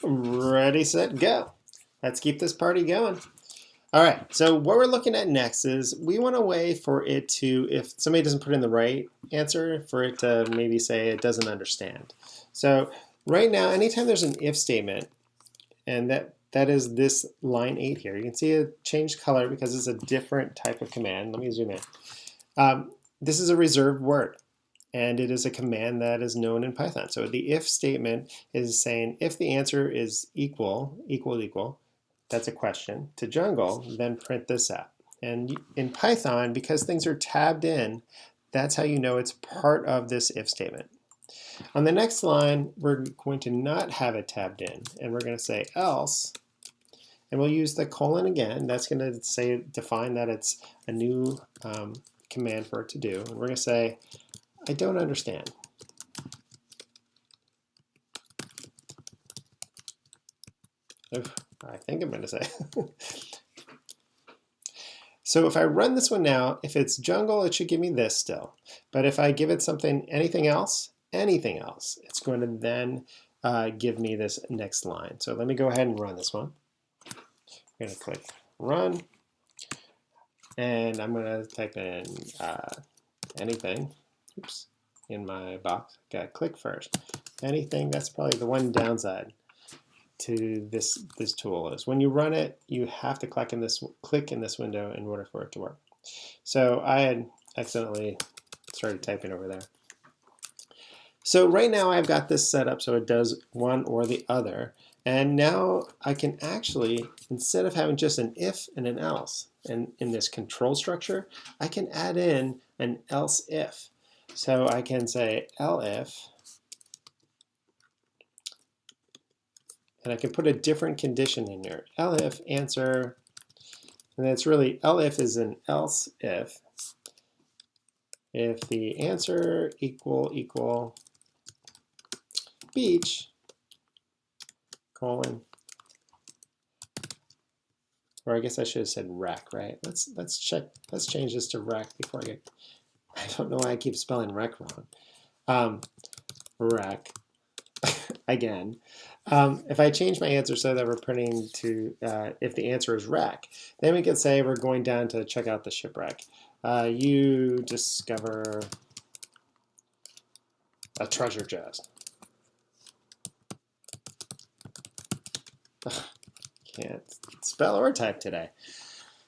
Ready, set, go. Let's keep this party going. All right, so what we're looking at next is we want a way for it to, if somebody doesn't put in the right answer, for it to maybe say it doesn't understand. So right now, anytime there's an if statement, and that is this line 8 here, you can see it changed color because it's a different type of command. Let me zoom in. This is a reserved word, and it is a command that is known in Python. So the if statement is saying if the answer is equal, that's a question, to jungle, then print this out. And in Python, because things are tabbed in, that's how you know it's part of this if statement. On the next line, we're going to not have it tabbed in, and we're going to say else, and we'll use the colon again. That's going to say define that it's a new command for it to do. And we're going to say, I don't understand. Oof, I think I'm going to say. So if I run this one now, if it's jungle, it should give me this still. But if I give it something, anything else, it's going to then give me this next line. So let me go ahead and run this one. I'm going to click run. And I'm going to type in anything. Oops, in my box. Got to click first. Anything, that's probably the one downside to this tool is when you run it, you have to click in this window in order for it to work. So I had accidentally started typing over there. So right now I've got this set up so it does one or the other. And now I can actually, instead of having just an if and an else, and in this control structure, I can add in an else if. So I can say elif, and I can put a different condition in here. Elif answer, and it's really elif is an else if the answer equal beach colon, or I guess I should have said rec, right? Let's change this to rec before I don't know why I keep spelling rec wrong. Rec again. If I change my answer so that we're printing to if the answer is rec, then we can say we're going down to check out the shipwreck. You discover a treasure chest. Can't spell or type today.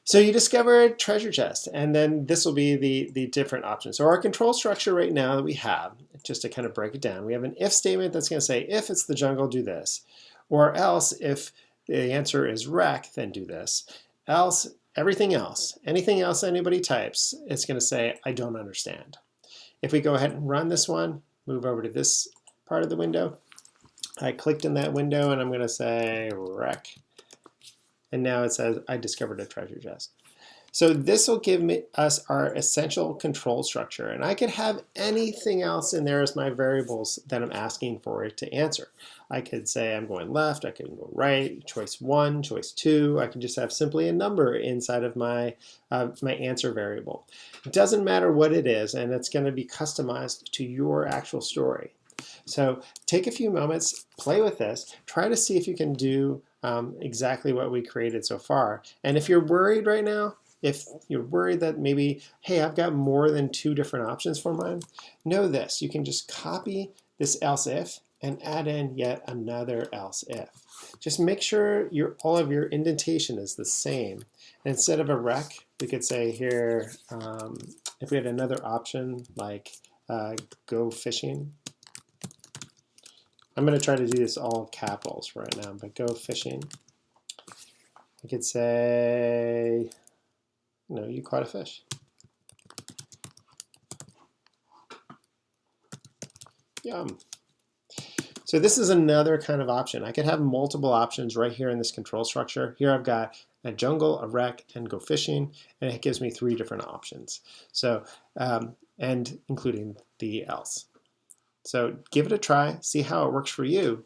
So you discover a treasure chest, and then this will be the different options. So our control structure right now that we have, just to kind of break it down, we have an if statement that's going to say if it's the jungle, do this. Or else if the answer is rec, then do this. Else, everything else, anything else anybody types, it's going to say I don't understand. If we go ahead and run this one, move over to this part of the window, I clicked in that window and I'm going to say rec. And now it says I discovered a treasure chest. So this will give us our essential control structure. And I could have anything else in there as my variables that I'm asking for it to answer. I could say I'm going left, I can go right, choice 1, choice 2. I can just have simply a number inside of my answer variable. It doesn't matter what it is, and it's going to be customized to your actual story. So take a few moments, play with this, try to see if you can do exactly what we created so far. And if you're worried right now, if you're worried that maybe, hey, I've got more than 2 different options for mine, know this. You can just copy this else if and add in yet another else if. Just make sure all of your indentation is the same. And instead of a rec, we could say here, if we had another option like go fishing. I'm going to try to do this all capitals right now, but go fishing. I could say, no, you caught a fish. Yum. So this is another kind of option. I could have multiple options right here in this control structure. Here I've got a jungle, a rec, and go fishing, and it gives me 3 different options. So, and including the else. So give it a try, see how it works for you,